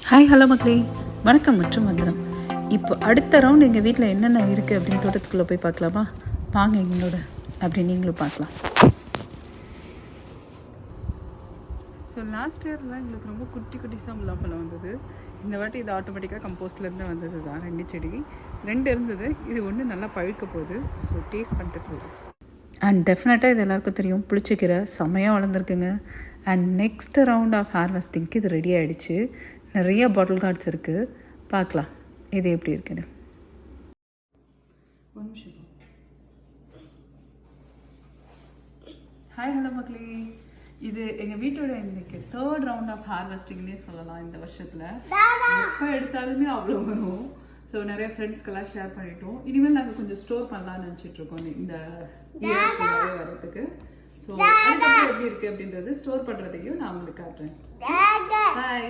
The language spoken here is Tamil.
ஹாய் ஹலோ மக்களே, வணக்கம் மற்றும் வந்தனம். இப்போ அடுத்த ரவுண்ட் எங்கள் வீட்டில் என்னென்ன இருக்குது அப்படின்னு தோட்டத்துக்குள்ளே போய் பார்க்கலாமா? வாங்க எங்களோட, அப்படி நீங்களும் பார்க்கலாம். ஸோ லாஸ்ட் இயர்லாம் எங்களுக்கு ரொம்ப குட்டி குட்டிஸாக முலாம்பழம் வந்தது. இந்த வாட்டி இது ஆட்டோமேட்டிக்காக கம்போஸ்ட்லேருந்து வந்தது தான். 2 செடி 2 இருந்தது. இது ஒன்று நல்லா பழுக்க போகுது. ஸோ டேஸ்ட் பண்ணிட்டு சொல்கிறேன். அண்ட் டெஃபினட்டாக இது எல்லாருக்கும் தெரியும், புளிச்சக்கீரை செம்மையாக வளர்ந்துருக்குங்க. அண்ட் நெக்ஸ்ட் ரவுண்ட் ஆஃப் ஹார்வெஸ்டிங்க்கு இது ரெடி ஆகிடுச்சு. நிறைய பாட்டில் கார்ட்ஸ் இருக்குது, பார்க்கலாம் இது எப்படி இருக்குன்னு. ஒரு நிமிஷம். ஹாய் ஹலோ மக்களே, இது எங்கள் வீட்டோட இன்னைக்கு 3rd ரவுண்ட் ஆஃப் ஹார்வெஸ்டிங்னே சொல்லலாம். இந்த வருஷத்தில் எப்போ எடுத்தாலுமே அவ்வளோ வரும். ஸோ நிறைய ஃப்ரெண்ட்ஸ்க்கெல்லாம் ஷேர் பண்ணிட்டோம். இனிமேல் நாங்கள் கொஞ்சம் ஸ்டோர் பண்ணலான்னு நினச்சிட்ருக்கோம் இந்த இயர்க்குள்ளாவே வரதுக்கு. ஸோ அதுக்கப்புறம் எப்படி இருக்குது அப்படின்றது ஸ்டோர் பண்ணுறதையும் நான் உங்களுக்கு காட்டுறேன். பாய்.